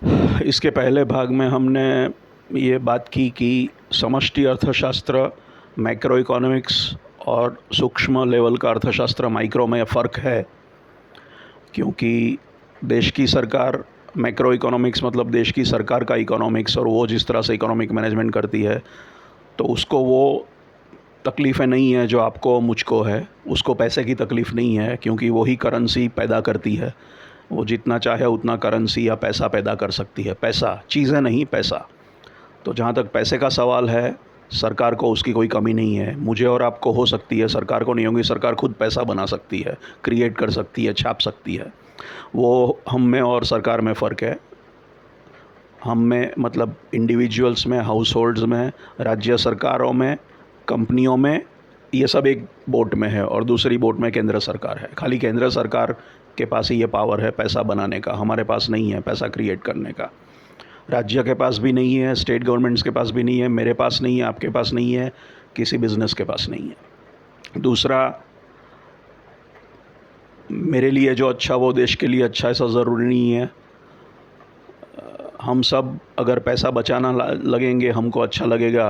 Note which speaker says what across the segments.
Speaker 1: इसके पहले भाग में हमने ये बात की कि समष्टि अर्थशास्त्र, मैक्रो इकोनॉमिक्स और सूक्ष्म लेवल का अर्थशास्त्र माइक्रो में फ़र्क है। क्योंकि देश की सरकार, मैक्रो इकोनॉमिक्स मतलब देश की सरकार का इकोनॉमिक्स, और वो जिस तरह से इकोनॉमिक मैनेजमेंट करती है तो उसको वो तकलीफ़ें नहीं है जो आपको मुझको है। उसको पैसे की तकलीफ़ नहीं है, क्योंकि वही करेंसी पैदा करती है। वो जितना चाहे उतना करेंसी या पैसा पैदा कर सकती है। पैसा, चीज़ें नहीं, पैसा। तो जहाँ तक पैसे का सवाल है, सरकार को उसकी कोई कमी नहीं है। मुझे और आपको हो सकती है, सरकार को नहीं होगी। सरकार खुद पैसा बना सकती है, क्रिएट कर सकती है, छाप सकती है। वो हम में और सरकार में फ़र्क है। हम में मतलब इंडिविजुअल्स में, हाउस होल्ड्स में, राज्य सरकारों में, कंपनियों में, ये सब एक बोट में है, और दूसरी बोट में केंद्र सरकार है। खाली केंद्र सरकार के पास ही ये पावर है पैसा बनाने का, हमारे पास नहीं है पैसा क्रिएट करने का। राज्य के पास भी नहीं है, स्टेट गवर्नमेंट्स के पास भी नहीं है, मेरे पास नहीं है, आपके पास नहीं है, किसी बिज़नेस के पास नहीं है। दूसरा, मेरे लिए जो अच्छा वो देश के लिए अच्छा, ऐसा ज़रूरी नहीं है। हम सब अगर पैसा बचाना लगेंगे, हमको अच्छा लगेगा,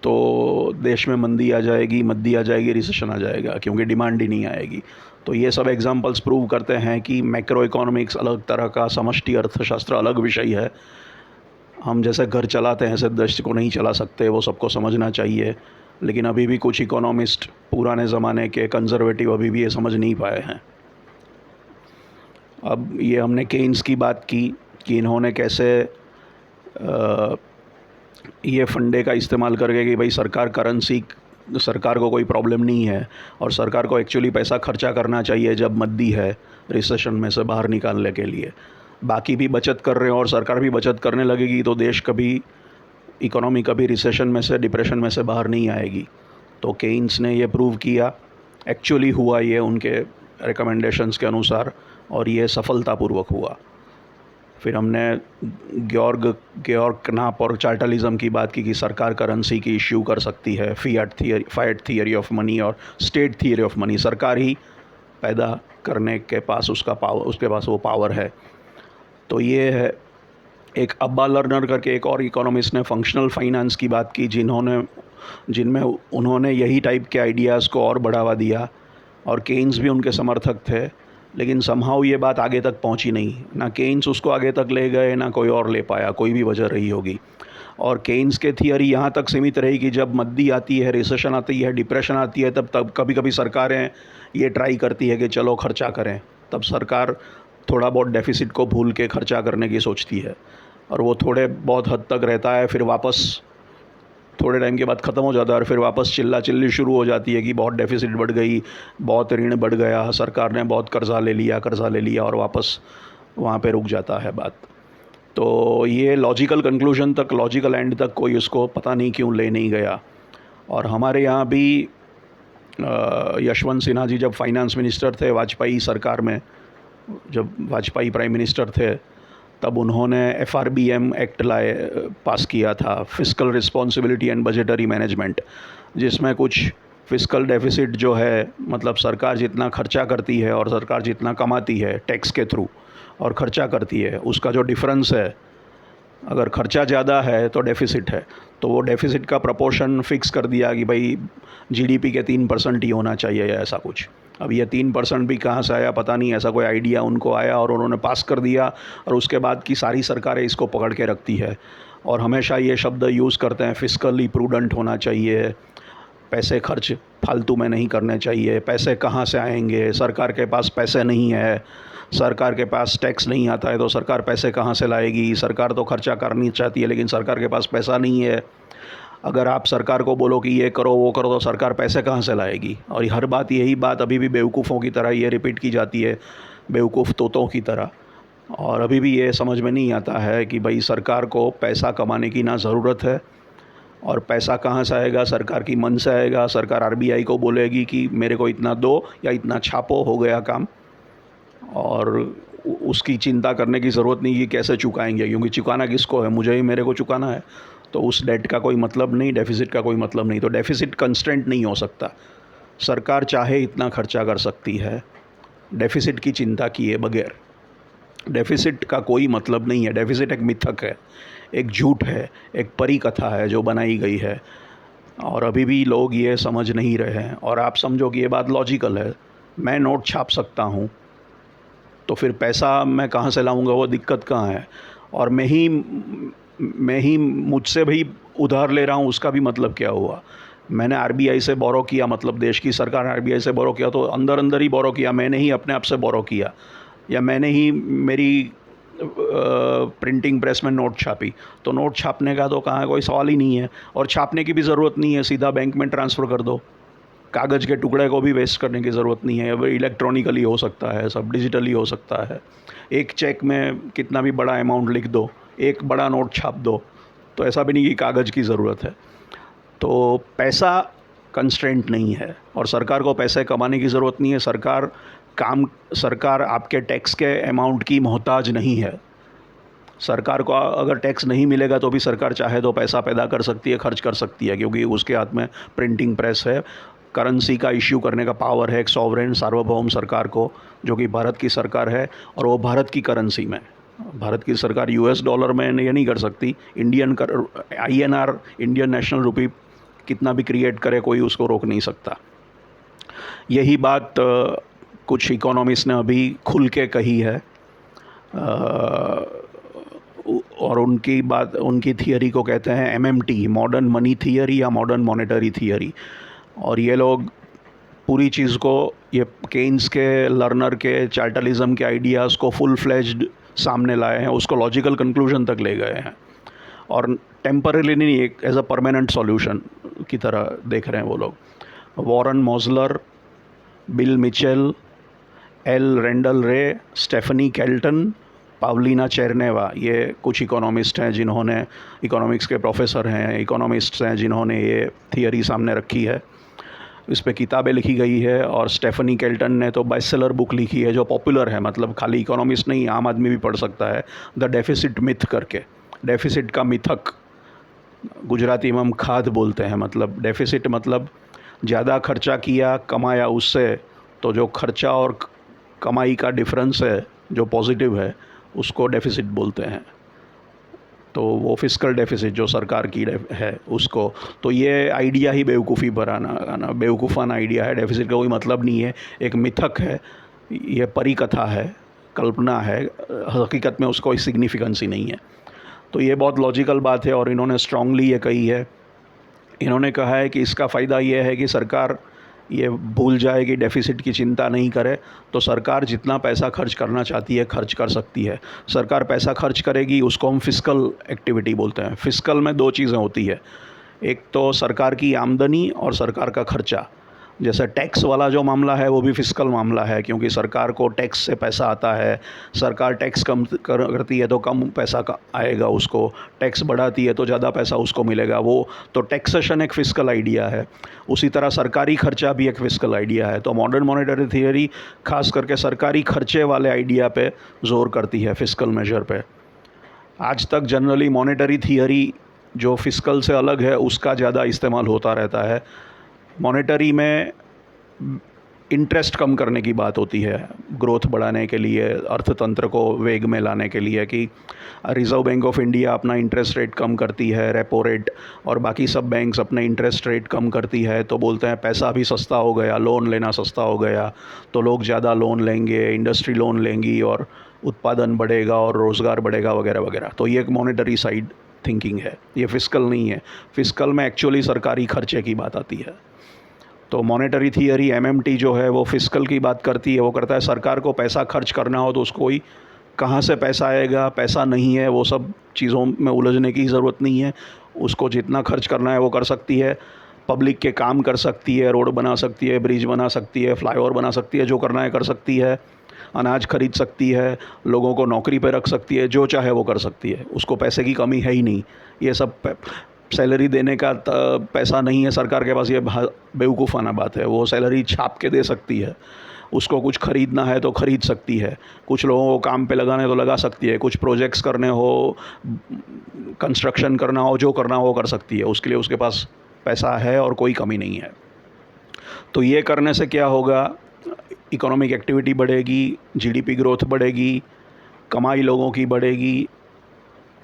Speaker 1: तो देश में मंदी आ जाएगी, रिसेशन आ जाएगा, क्योंकि डिमांड ही नहीं आएगी। तो ये सब एग्जांपल्स प्रूव करते हैं कि मैक्रो इकोनॉमिक्स अलग तरह का, समष्टि अर्थशास्त्र अलग विषय है। हम जैसे घर चलाते हैं ऐसे देश को नहीं चला सकते, वो सबको समझना चाहिए। लेकिन अभी भी कुछ इकोनॉमिस्ट पुराने ज़माने के कंजर्वेटिव अभी भी ये समझ नहीं पाए हैं। अब ये हमने केन्स की बात की कि इन्होंने कैसे ये फंडे का इस्तेमाल करके कि भाई सरकार को कोई प्रॉब्लम नहीं है, और सरकार को एक्चुअली पैसा खर्चा करना चाहिए जब मंदी है, रिसेशन में से बाहर निकालने के लिए। बाकी भी बचत कर रहे हैं और सरकार भी बचत करने लगेगी तो देश कभी, इकोनॉमी कभी रिसेशन में से, डिप्रेशन में से बाहर नहीं आएगी। तो केन्स ने ये प्रूव किया, एक्चुअली हुआ ये उनके रिकमेंडेशंस के अनुसार, और ये सफलतापूर्वक हुआ। फिर हमने गेorg नाप और चार्टलिज्म की बात की कि सरकार करेंसी की इश्यू कर सकती है, फाइट थियरी ऑफ मनी और स्टेट थियरी ऑफ मनी। सरकार ही पैदा करने के पास उसके पास वो पावर है। तो ये है। एक अब्बा लर्नर करके एक और इकोनॉमिस्ट ने फंक्शनल फाइनेंस की बात की, जिनमें उन्होंने यही टाइप के आइडियाज़ को और बढ़ावा दिया, और केन्स भी उनके समर्थक थे। लेकिन समहाउ ये बात आगे तक पहुंची नहीं। ना केन्स उसको आगे तक ले गए, ना कोई और ले पाया, कोई भी वजह रही होगी। और केन्स के थियरी यहाँ तक सीमित रही कि जब मंदी आती है, रिसेशन आती है, डिप्रेशन आती है, तब कभी कभी सरकारें ये ट्राई करती है कि चलो खर्चा करें। तब सरकार थोड़ा बहुत डेफिसिट को भूल के खर्चा करने की सोचती है, और वो थोड़े बहुत हद तक रहता है, फिर वापस थोड़े टाइम के बाद ख़त्म हो जाता है, और फिर वापस चिल्ला चिल्ली शुरू हो जाती है कि बहुत डेफिसिट बढ़ गई, बहुत ऋण बढ़ गया, सरकार ने बहुत कर्ज़ा ले लिया, और वापस वहाँ पे रुक जाता है बात। तो ये लॉजिकल कंक्लूजन तक, लॉजिकल एंड तक कोई उसको पता नहीं क्यों ले नहीं गया। और हमारे यहाँ भी यशवंत सिन्हा जी जब फाइनेंस मिनिस्टर थे वाजपेयी सरकार में, जब वाजपेयी प्राइम मिनिस्टर थे, तब उन्होंने FRBM एक्ट पास किया था, fiscal responsibility and budgetary management, जिसमें कुछ फिस्कल डेफिसिट जो है, मतलब सरकार जितना खर्चा करती है और सरकार जितना कमाती है टैक्स के थ्रू और खर्चा करती है, उसका जो डिफरेंस है, अगर खर्चा ज़्यादा है तो डेफिसिट है, तो वो डेफिसिट का प्रपोर्शन फ़िक्स कर दिया कि भाई GDP के 3% ही होना चाहिए या ऐसा कुछ। अब ये 3% भी कहाँ से आया पता नहीं, ऐसा कोई आइडिया उनको आया और उन्होंने पास कर दिया, और उसके बाद की सारी सरकारें इसको पकड़ के रखती है और हमेशा ये शब्द यूज़ करते हैं, फिस्कली प्रूडेंट होना चाहिए, पैसे खर्च फालतू में नहीं करने चाहिए, पैसे कहाँ से आएंगे, सरकार के पास पैसे नहीं है, सरकार के पास टैक्स नहीं आता है तो सरकार पैसे कहाँ से लाएगी, सरकार तो खर्चा करनी चाहती है लेकिन सरकार के पास पैसा नहीं है। अगर आप सरकार को बोलो कि ये करो वो करो तो सरकार पैसे कहाँ से लाएगी। और हर बात यही बात अभी भी बेवकूफ़ों की तरह ये रिपीट की जाती है, बेवकूफ़ तोतों की तरह। और अभी भी ये समझ में नहीं आता है कि भाई सरकार को पैसा कमाने की ना ज़रूरत है, और पैसा कहाँ से आएगा, सरकार की मन से आएगा। सरकार RBI को बोलेगी कि मेरे को इतना दो या इतना छापो, हो गया काम, और उसकी चिंता करने की ज़रूरत नहीं कि कैसे चुकाएंगे, क्योंकि चुकाना किसको है, मुझे ही, मेरे को चुकाना है। तो उस डेट का कोई मतलब नहीं, डेफिसिट का कोई मतलब नहीं। तो डेफिसिट कंस्टेंट नहीं हो सकता। सरकार चाहे इतना खर्चा कर सकती है डेफिसिट की चिंता किए बगैर। डेफिसिट का कोई मतलब नहीं है। डेफिसिट एक मिथक है, एक झूठ है, एक परी कथा है जो बनाई गई है, और अभी भी लोग ये समझ नहीं रहे हैं। और आप समझो कि ये बात लॉजिकल है, मैं नोट छाप सकता हूँ तो फिर पैसा मैं कहाँ से लाऊंगा, वो दिक्कत कहाँ है। और मैं ही मुझसे भी उधार ले रहा हूँ, उसका भी मतलब क्या हुआ। मैंने आरबीआई से बोरो किया, मतलब देश की सरकार ने आरबीआई से बोरो किया, तो अंदर अंदर ही बोरो किया, मैंने ही अपने आप से बोरो किया, या मैंने ही मेरी प्रिंटिंग प्रेस में नोट छापी। तो नोट छापने का तो कहाँ कोई सवाल ही नहीं है, और छापने की भी ज़रूरत नहीं है, सीधा बैंक में ट्रांसफ़र कर दो। कागज़ के टुकड़े को भी वेस्ट करने की ज़रूरत नहीं है, अब इलेक्ट्रॉनिकली हो सकता है, सब डिजिटली हो सकता है। एक चेक में कितना भी बड़ा अमाउंट लिख दो, एक बड़ा नोट छाप दो, तो ऐसा भी नहीं कि कागज़ की ज़रूरत है। तो पैसा कंस्ट्रेंट नहीं है, और सरकार को पैसे कमाने की ज़रूरत नहीं है। सरकार आपके टैक्स के अमाउंट की मोहताज नहीं है। सरकार को अगर टैक्स नहीं मिलेगा तो भी सरकार चाहे तो पैसा पैदा कर सकती है, खर्च कर सकती है, क्योंकि उसके हाथ में प्रिंटिंग प्रेस है, करेंसी का इश्यू करने का पावर है एक सॉवरेन सार्वभौम सरकार को, जो कि भारत की सरकार है, और वो भारत की करेंसी में। भारत की सरकार यूएस डॉलर में ये नहीं कर सकती। आईएनआर, इंडियन नेशनल रुपी कितना भी क्रिएट करे, कोई उसको रोक नहीं सकता। यही बात कुछ इकोनॉमिस्ट ने अभी खुल के कही है, और उनकी थियरी को कहते हैं एमएमटी, मॉडर्न मनी थियरी या मॉडर्न मॉनेटरी थियरी। और ये लोग पूरी चीज़ को, ये केन्स के, लर्नर के, चार्टलिज्म के आइडियाज़ को फुल फ्लेज्ड सामने लाए हैं, उसको लॉजिकल कंक्लूजन तक ले गए हैं, और टेम्पररी नहीं, एक एज अ परमानेंट सॉल्यूशन की तरह देख रहे हैं वो लोग। Warren Mosler, Bill Mitchell, L Randall Wray, Stephanie Kelton, Pavlina Tcherneva, ये कुछ इकोनॉमिस्ट हैं जिन्होंने, इकोनॉमिक्स के प्रोफेसर हैं, इकोनॉमिस्ट्स हैं जिन्होंने ये थियरी सामने रखी है। इस पे किताबें लिखी गई है, और स्टेफनी केल्टन ने तो बेस्टसेलर बुक लिखी है जो पॉपुलर है, मतलब खाली इकोनॉमिस्ट नहीं, आम आदमी भी पढ़ सकता है, द डेफिसिट मिथ करके। डेफिसिट का मिथक गुजराती में हम खाद बोलते हैं, मतलब डेफिसिट मतलब ज़्यादा खर्चा किया, कमाया उससे, तो जो खर्चा और कमाई का डिफरेंस है जो पॉजिटिव है, उसको डेफिसिट बोलते हैं। तो वो फिस्कल डेफिसिट जो सरकार की है उसको, तो ये आइडिया ही बेवकूफ़ाना आइडिया है। डेफिसिट का कोई मतलब नहीं है, एक मिथक है, ये परी कथा है, कल्पना है, हकीकत में उसको कोई सिग्निफिकेंस ही नहीं है। तो ये बहुत लॉजिकल बात है, और इन्होंने स्ट्रांगली ये कही है। इन्होंने कहा है कि इसका फ़ायदा ये है कि सरकार ये भूल जाए कि डेफिसिट की चिंता नहीं करे, तो सरकार जितना पैसा खर्च करना चाहती है खर्च कर सकती है। सरकार पैसा खर्च करेगी, उसको हम फिस्कल एक्टिविटी बोलते हैं। फिस्कल में दो चीज़ें होती है, एक तो सरकार की आमदनी और सरकार का खर्चा। जैसे टैक्स वाला जो मामला है वो भी फिस्कल मामला है, क्योंकि सरकार को टैक्स से पैसा आता है। सरकार टैक्स कम करती है तो कम पैसा आएगा उसको, टैक्स बढ़ाती है तो ज़्यादा पैसा उसको मिलेगा। वो तो टैक्सेशन एक फिस्कल आइडिया है, उसी तरह सरकारी खर्चा भी एक फिस्कल आइडिया है। तो मॉडर्न मॉनेटरी थियरी खास करके सरकारी खर्चे वाले आइडिया पे जोर करती है, फिस्कल मेजर पे। आज तक जनरली मॉनेटरी थियरी जो फिस्कल से अलग है उसका ज़्यादा इस्तेमाल होता रहता है। मॉनेटरी में इंटरेस्ट कम करने की बात होती है, ग्रोथ बढ़ाने के लिए, अर्थतंत्र को वेग में लाने के लिए, कि रिज़र्व बैंक ऑफ इंडिया अपना इंटरेस्ट रेट कम करती है, रेपो रेट, और बाकी सब बैंक्स अपने इंटरेस्ट रेट कम करती है, तो बोलते हैं पैसा भी सस्ता हो गया, लोन लेना सस्ता हो गया, तो लोग ज़्यादा लोन लेंगे, इंडस्ट्री लोन लेंगी, और उत्पादन बढ़ेगा और रोज़गार बढ़ेगा वगैरह वगैरह। तो ये एक मॉनेटरी साइड थिंकिंग है, ये फिस्कल नहीं है। फिस्कल में एक्चुअली सरकारी खर्चे की बात आती है। तो मॉनेटरी थियरी एमएमटी जो है वो फिस्कल की बात करती है, वो करता है सरकार को पैसा खर्च करना हो तो उसको ही कहाँ से पैसा आएगा, पैसा नहीं है, वो सब चीज़ों में उलझने की ज़रूरत नहीं है। उसको जितना खर्च करना है वो कर सकती है, पब्लिक के काम कर सकती है, रोड बना सकती है, ब्रिज बना सकती है, फ्लाईओवर बना सकती है, जो करना है कर सकती है, अनाज खरीद सकती है, लोगों को नौकरी पे रख सकती है, जो चाहे वो कर सकती है, उसको पैसे की कमी है ही नहीं। ये सब सैलरी देने का पैसा नहीं है सरकार के पास, ये बेवकूफ़ाना बात है। वो सैलरी छाप के दे सकती है, उसको कुछ ख़रीदना है तो ख़रीद सकती है, कुछ लोगों को काम पे लगाने तो लगा सकती है, कुछ प्रोजेक्ट्स करने हो, कंस्ट्रक्शन करना हो, जो करना हो वो कर सकती है। उसके लिए उसके पास पैसा है और कोई कमी नहीं है। तो ये करने से क्या होगा, इकोनॉमिक एक्टिविटी बढ़ेगी, जीडीपी ग्रोथ बढ़ेगी, कमाई लोगों की बढ़ेगी,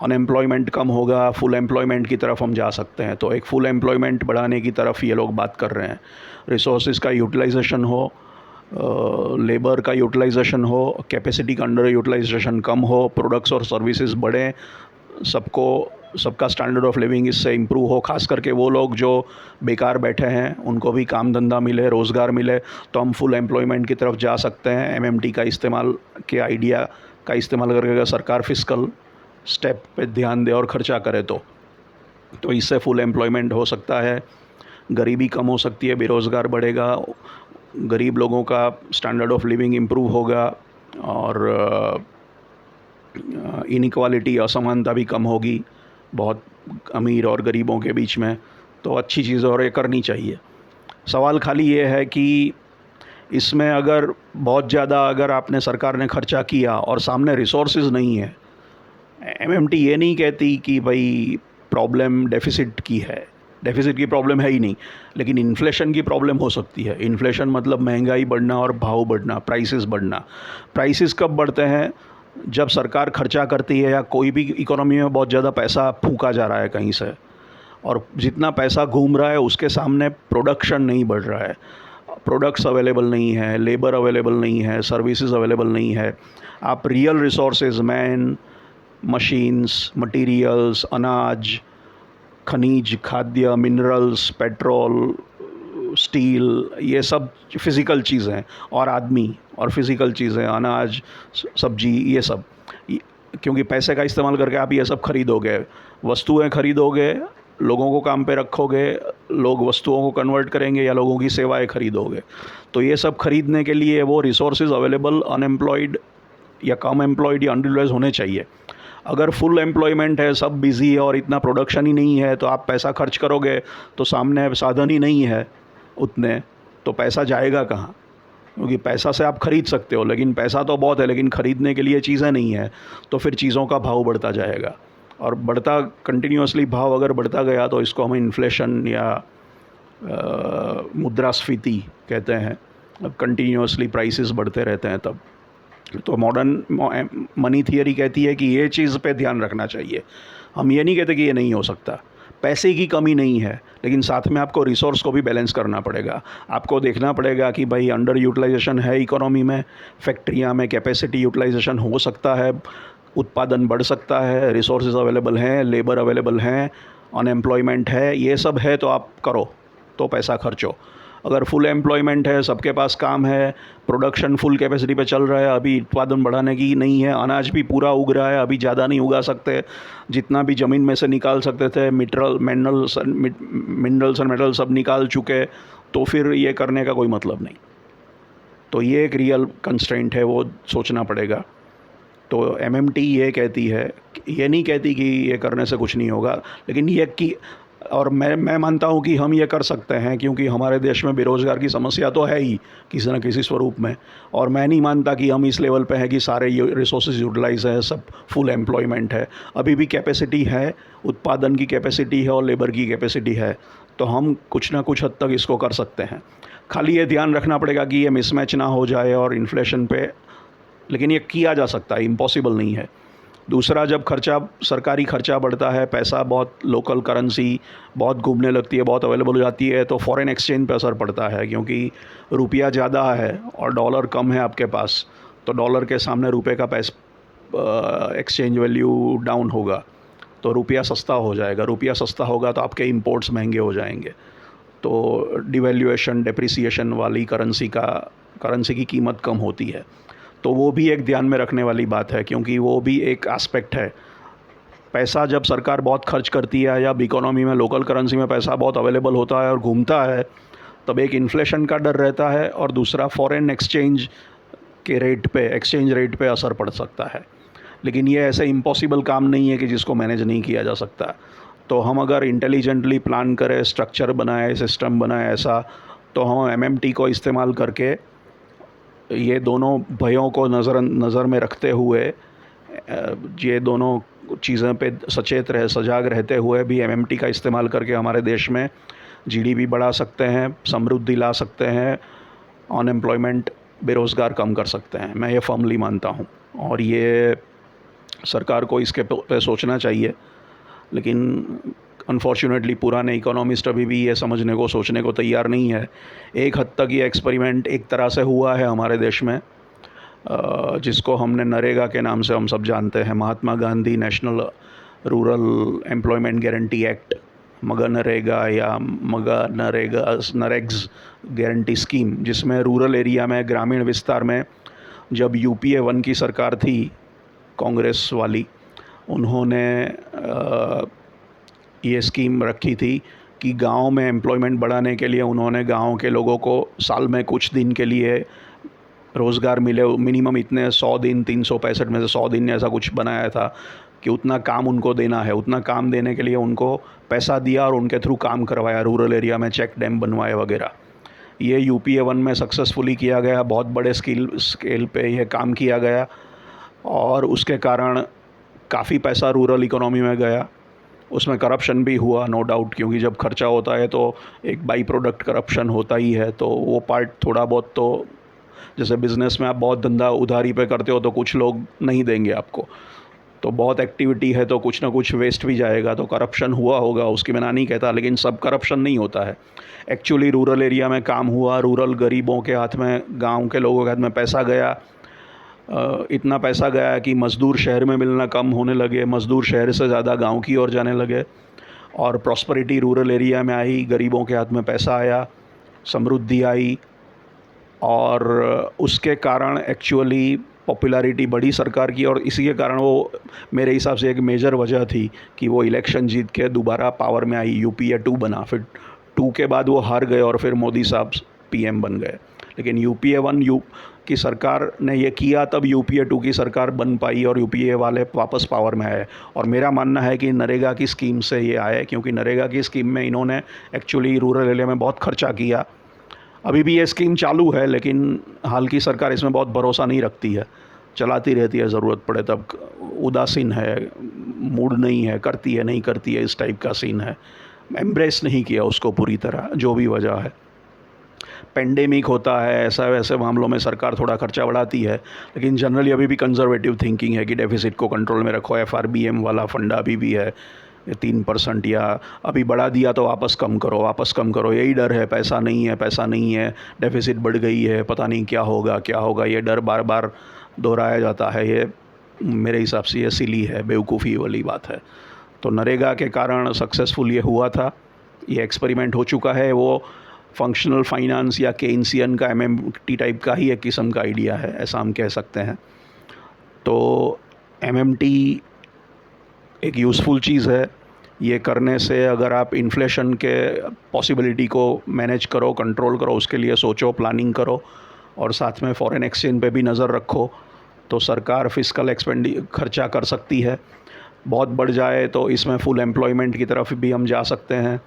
Speaker 1: अनएम्प्लॉयमेंट कम होगा, फुल एम्प्लॉयमेंट की तरफ हम जा सकते हैं। तो एक फुल एम्प्लॉयमेंट बढ़ाने की तरफ ये लोग बात कर रहे हैं। रिसोर्सेज का यूटिलाइजेशन हो, लेबर का यूटिलाइजेशन हो, कैपेसिटी का अंडर यूटिलाइजेशन कम हो, प्रोडक्ट्स और सर्विसेज बढ़ें, सबका स्टैंडर्ड ऑफ लिविंग इससे इम्प्रूव हो, खास करके वो लोग जो बेकार बैठे हैं उनको भी काम धंधा मिले, रोज़गार मिले, तो हम फुल एम्प्लॉयमेंट की तरफ जा सकते हैं। एमएमटी का इस्तेमाल के आइडिया का इस्तेमाल करके अगर सरकार फिस्कल स्टेप पे ध्यान दे और ख़र्चा करे तो इससे फुल एम्प्लॉयमेंट हो सकता है, गरीबी कम हो सकती है, बेरोज़गार बढ़ेगा, गरीब लोगों का स्टैंडर्ड ऑफ लिविंग इम्प्रूव होगा और इनइक्वालिटी, असमानता भी कम होगी बहुत अमीर और गरीबों के बीच में। तो अच्छी चीज़ और ये करनी चाहिए। सवाल खाली ये है कि इसमें अगर बहुत ज़्यादा अगर आपने सरकार ने खर्चा किया और सामने रिसोर्सेज नहीं है, एमएमटी ये नहीं कहती कि भाई प्रॉब्लम डेफिसिट की है, डेफिसिट की प्रॉब्लम है ही नहीं, लेकिन इन्फ्लेशन की प्रॉब्लम हो सकती है। इन्फ्लेशन मतलब महंगाई बढ़ना और भाव बढ़ना, प्राइसेस बढ़ना। प्राइसेस कब बढ़ते हैं? जब सरकार खर्चा करती है या कोई भी इकोनॉमी में बहुत ज़्यादा पैसा फूंका जा रहा है कहीं से, और जितना पैसा घूम रहा है उसके सामने प्रोडक्शन नहीं बढ़ रहा है, प्रोडक्ट्स अवेलेबल नहीं है, लेबर अवेलेबल नहीं है, सर्विसेज अवेलेबल नहीं है। आप real resources, man, machines, materials, अनाज, खनिज, खाद्य, मिनरल्स, पेट्रोल, स्टील, ये सब फिज़िकल चीज़ें हैं, और आदमी और फिज़िकल चीज़ें, अनाज, सब्जी, ये सब, क्योंकि पैसे का इस्तेमाल करके आप ये सब खरीदोगे, वस्तुएं खरीदोगे, लोगों को काम पे रखोगे, लोग वस्तुओं को कन्वर्ट करेंगे या लोगों की सेवाएं खरीदोगे। तो ये सब खरीदने के लिए वो रिसोर्सेज अवेलेबल अनएम्प्लॉयड या कम एम्प्लॉयड या अनयूटिलाइज होने चाहिए। अगर फुल एम्प्लॉयमेंट है, सब बिज़ी है और इतना प्रोडक्शन ही नहीं है, तो आप पैसा खर्च करोगे तो सामने साधन ही नहीं है उतने, तो पैसा जाएगा कहाँ? क्योंकि पैसा से आप खरीद सकते हो, लेकिन पैसा तो बहुत है, लेकिन ख़रीदने के लिए चीज़ें नहीं है, तो फिर चीज़ों का भाव बढ़ता जाएगा। और बढ़ता कंटिन्यूसली भाव अगर बढ़ता गया तो इसको हम इन्फ्लेशन या मुद्रास्फीति कहते हैं। अब कंटिन्यूसली प्राइसेस बढ़ते रहते हैं तब। तो मॉडर्न मनी थियरी कहती है कि ये चीज़ पे ध्यान रखना चाहिए। हम ये नहीं कहते कि ये नहीं हो सकता, पैसे की कमी नहीं है, लेकिन साथ में आपको रिसोर्स को भी बैलेंस करना पड़ेगा। आपको देखना पड़ेगा कि भाई अंडर यूटिलाइजेशन है इकोनॉमी में, फैक्ट्रियाँ में कैपेसिटी यूटिलाइजेशन हो सकता है, उत्पादन बढ़ सकता है, रिसोर्सेज अवेलेबल हैं, लेबर अवेलेबल हैं, अनएम्प्लॉयमेंट है, ये सब है तो आप करो, तो पैसा खर्चो। अगर फुल एम्प्लॉयमेंट है, सबके पास काम है, प्रोडक्शन फुल कैपेसिटी पे चल रहा है, अभी उत्पादन बढ़ाने की नहीं है, अनाज भी पूरा उग रहा है, अभी ज़्यादा नहीं उगा सकते, जितना भी ज़मीन में से निकाल सकते थे, मिनरल्स एंड मेटल सब निकाल चुके, तो फिर ये करने का कोई मतलब नहीं। तो ये एक रियल कंस्ट्रेंट है, वो सोचना पड़ेगा। तो एमएमटी ये कहती है, ये नहीं कहती कि ये करने से कुछ नहीं होगा, लेकिन ये कि, और मैं मानता हूँ कि हम ये कर सकते हैं, क्योंकि हमारे देश में बेरोज़गार की समस्या तो है ही किसी न किसी स्वरूप में, और मैं नहीं मानता कि हम इस लेवल पे हैं कि सारे रिसोर्सेज यूटिलाइज है, सब फुल एम्प्लॉयमेंट है। अभी भी कैपेसिटी है, उत्पादन की कैपेसिटी है और लेबर की कैपेसिटी है, तो हम कुछ ना कुछ हद तक इसको कर सकते हैं। खाली ये ध्यान रखना पड़ेगा कि ये मिसमैच ना हो जाए और इन्फ्लेशन पे, लेकिन ये किया जा सकता है, इम्पॉसिबल नहीं है। दूसरा, जब खर्चा, सरकारी खर्चा बढ़ता है, पैसा बहुत, लोकल करेंसी बहुत घूमने लगती है, बहुत अवेलेबल हो जाती है, तो फॉरेन एक्सचेंज पे असर पड़ता है, क्योंकि रुपया ज़्यादा है और डॉलर कम है आपके पास, तो डॉलर के सामने रुपये का एक्सचेंज वैल्यू डाउन होगा, तो रुपया सस्ता हो जाएगा। रुपया सस्ता होगा तो आपके इंपोर्ट्स महंगे हो जाएंगे, तो डिवैल्यूएशन, डेप्रिसिएशन वाली करेंसी की कीमत कम होती है। तो वो भी एक ध्यान में रखने वाली बात है, क्योंकि वो भी एक एस्पेक्ट है। पैसा जब सरकार बहुत खर्च करती है या इकोनॉमी में लोकल करेंसी में पैसा बहुत अवेलेबल होता है और घूमता है, तब एक इन्फ्लेशन का डर रहता है, और दूसरा फॉरेन एक्सचेंज रेट पे असर पड़ सकता है। लेकिन ये ऐसे इम्पॉसिबल काम नहीं है कि जिसको मैनेज नहीं किया जा सकता। तो हम अगर इंटेलिजेंटली प्लान करें, स्ट्रक्चर बनाए, सिस्टम बनाए ऐसा, तो हम एमएमटी को इस्तेमाल करके ये दोनों भयों को नज़र में रखते हुए, ये दोनों चीज़ें पे सजाग रहते हुए भी एमएमटी का इस्तेमाल करके हमारे देश में जीडीपी बढ़ा सकते हैं, समृद्धि ला सकते हैं, अनएम्प्लॉयमेंट, बेरोज़गार कम कर सकते हैं। मैं ये फर्मली मानता हूँ, और ये सरकार को इसके पे सोचना चाहिए। लेकिन अनफॉर्चुनेटली पुराने इकोनॉमिस्ट अभी भी ये समझने को सोचने को तैयार नहीं है। एक हद तक ये एक्सपेरिमेंट एक तरह से हुआ है हमारे देश में, जिसको हमने नरेगा के नाम से हम सब जानते हैं, Mahatma Gandhi national rural employment guarantee act, MGNREGA या नरेग्स गारंटी स्कीम, जिसमें रूरल एरिया में, ग्रामीण विस्तार में, जब यूपीए 1 की सरकार थी कांग्रेस वाली, उन्होंने ये स्कीम रखी थी कि गांव में एम्प्लॉयमेंट बढ़ाने के लिए उन्होंने गांव के लोगों को साल में कुछ दिन के लिए रोज़गार मिले, मिनिमम इतने 100 दिन, 365 में से 100 दिन ऐसा कुछ बनाया था कि उतना काम उनको देना है। उतना काम देने के लिए उनको पैसा दिया और उनके थ्रू काम करवाया, रूरल एरिया में चेक डैम बनवाए वगैरह। ये यूपीए 1 में सक्सेसफुली किया गया, बहुत बड़े स्केल पे यह काम किया गया और उसके कारण काफ़ी पैसा रूरल इकोनॉमी में गया। उसमें करप्शन भी हुआ, नो डाउट, क्योंकि जब खर्चा होता है तो एक बाई प्रोडक्ट करप्शन होता ही है। तो वो पार्ट थोड़ा बहुत, तो जैसे बिज़नेस में आप बहुत धंधा उधारी पे करते हो तो कुछ लोग नहीं देंगे आपको, तो बहुत एक्टिविटी है तो कुछ ना कुछ वेस्ट भी जाएगा, तो करप्शन हुआ होगा, उसकी मैं ना नहीं कहता, लेकिन सब करप्शन नहीं होता है। एक्चुअली रूरल एरिया में काम हुआ, रूरल गरीबों के हाथ में, गांव के लोगों के हाथ में पैसा गया, इतना पैसा गया कि मज़दूर शहर में मिलना कम होने लगे, मज़दूर शहर से ज़्यादा गांव की ओर जाने लगे और प्रॉस्पेरिटी रूरल एरिया में आई, गरीबों के हाथ में पैसा आया, समृद्धि आई और उसके कारण एक्चुअली पॉपुलैरिटी बढ़ी सरकार की। और इसी के कारण वो मेरे हिसाब से एक मेजर वजह थी कि वो इलेक्शन जीत के दोबारा पावर में आई, यूपीए 2 बना, फिर 2 के बाद वो हार गए और फिर मोदी साहब पीएम बन गए। लेकिन यूपीए 1 की सरकार ने ये किया, तब यूपीए 2 की सरकार बन पाई और यूपीए वाले वापस पावर में आए। और मेरा मानना है कि नरेगा की स्कीम से ये आए, क्योंकि नरेगा की स्कीम में इन्होंने एक्चुअली रूरल एरिया में बहुत खर्चा किया। अभी भी ये स्कीम चालू है, लेकिन हाल की सरकार इसमें बहुत भरोसा नहीं रखती है, चलाती रहती है, ज़रूरत पड़े तब, उदासीन है, मूड नहीं है, करती है नहीं करती है, इस टाइप का सीन है, एम्ब्रेस नहीं किया उसको पूरी तरह, जो भी वजह है। पेंडेमिक होता है, ऐसा वैसे मामलों में सरकार थोड़ा खर्चा बढ़ाती है, लेकिन जनरली अभी भी कंजर्वेटिव थिंकिंग है कि डेफिसिट को कंट्रोल में रखो। एफआरबीएम वाला फंडा अभी भी है 3%, या अभी बढ़ा दिया तो वापस कम करो, वापस कम करो, यही डर है, पैसा नहीं है, पैसा नहीं है, डेफिसिट बढ़ गई है, पता नहीं क्या होगा क्या होगा, ये डर बार बार दोहराया जाता है। ये मेरे हिसाब से ये सिली है, बेवकूफ़ी वाली बात है। तो नरेगा के कारण सक्सेसफुल ये हुआ था, ये एक्सपेरिमेंट हो चुका है। वो फंक्शनल फाइनेंस या केन्सियन का एमएमटी टाइप का ही एक किस्म का आइडिया है, ऐसा हम कह सकते हैं। तो एमएमटी एक यूज़फुल चीज़ है। ये करने से अगर आप इन्फ्लेशन के पॉसिबिलिटी को मैनेज करो, कंट्रोल करो, उसके लिए सोचो, प्लानिंग करो और साथ में फॉरेन एक्सचेंज पे भी नज़र रखो, तो सरकार फिस्कल खर्चा कर सकती है। बहुत बढ़ जाए तो इसमें फुल एम्प्लॉयमेंट की तरफ भी हम जा सकते हैं।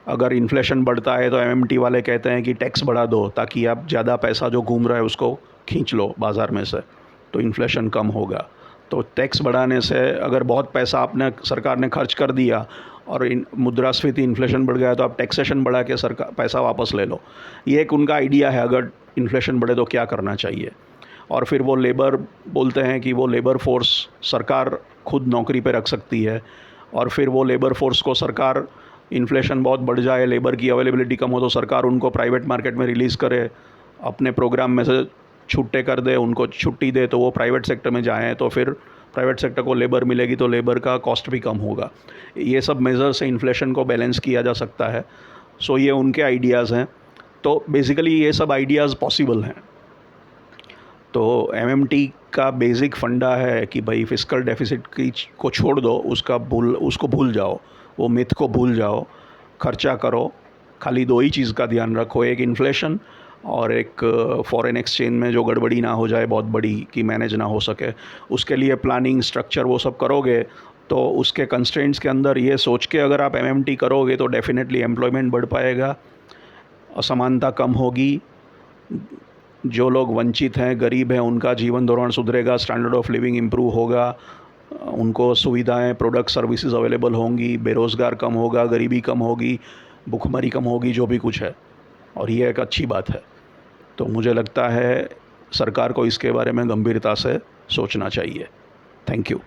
Speaker 1: अगर इन्फ्लेशन बढ़ता है तो एमएमटी वाले कहते हैं कि टैक्स बढ़ा दो, ताकि आप ज़्यादा पैसा जो घूम रहा है उसको खींच लो बाज़ार में से, तो इन्फ्लेशन कम होगा। तो टैक्स बढ़ाने से अगर बहुत पैसा आपने सरकार ने खर्च कर दिया और मुद्रास्फीति इन्फ्लेशन बढ़ गया, तो आप टैक्सेशन बढ़ा के सरकार पैसा वापस ले लो। ये एक उनका आइडिया है, अगर इन्फ्लेशन बढ़े तो क्या करना चाहिए। और फिर वो लेबर बोलते हैं कि वो लेबर फोर्स सरकार खुद नौकरी पे रख सकती है, और फिर वो लेबर फोर्स को सरकार, इन्फ्लेशन बहुत बढ़ जाए, लेबर की अवेलेबिलिटी कम हो, तो सरकार उनको प्राइवेट मार्केट में रिलीज़ करे, अपने प्रोग्राम में से छुट्टे कर दे, उनको छुट्टी दे, तो वो प्राइवेट सेक्टर में जाएँ, तो फिर प्राइवेट सेक्टर को लेबर मिलेगी, तो लेबर का कॉस्ट भी कम होगा। ये सब मेजर से इन्फ्लेशन को बैलेंस किया जा सकता है। सो ये उनके आइडियाज़ हैं। तो बेसिकली ये सब आइडियाज़ पॉसिबल हैं। तो एमएमटी का बेसिक फंडा है कि भाई फिस्कल डेफिसिट को छोड़ दो, उसको भूल जाओ, वो मिथ को भूल जाओ, खर्चा करो, खाली 2 ही चीज़ का ध्यान रखो, एक इन्फ्लेशन और एक फॉरेन एक्सचेंज में जो गड़बड़ी ना हो जाए बहुत बड़ी, कि मैनेज ना हो सके। उसके लिए प्लानिंग, स्ट्रक्चर वो सब करोगे, तो उसके कंस्ट्रेंट्स के अंदर ये सोच के अगर आप एमएमटी करोगे तो डेफिनेटली एम्प्लॉयमेंट बढ़ पाएगा, असमानता कम होगी, जो लोग वंचित हैं, गरीब हैं, उनका जीवन धोरण सुधरेगा, स्टैंडर्ड ऑफ लिविंग इम्प्रूव होगा, उनको सुविधाएं, प्रोडक्ट, सर्विसेज अवेलेबल होंगी, बेरोज़गार कम होगा, गरीबी कम होगी, भुखमरी कम होगी, जो भी कुछ है, और ये एक अच्छी बात है। तो मुझे लगता है सरकार को इसके बारे में गंभीरता से सोचना चाहिए। Thank you.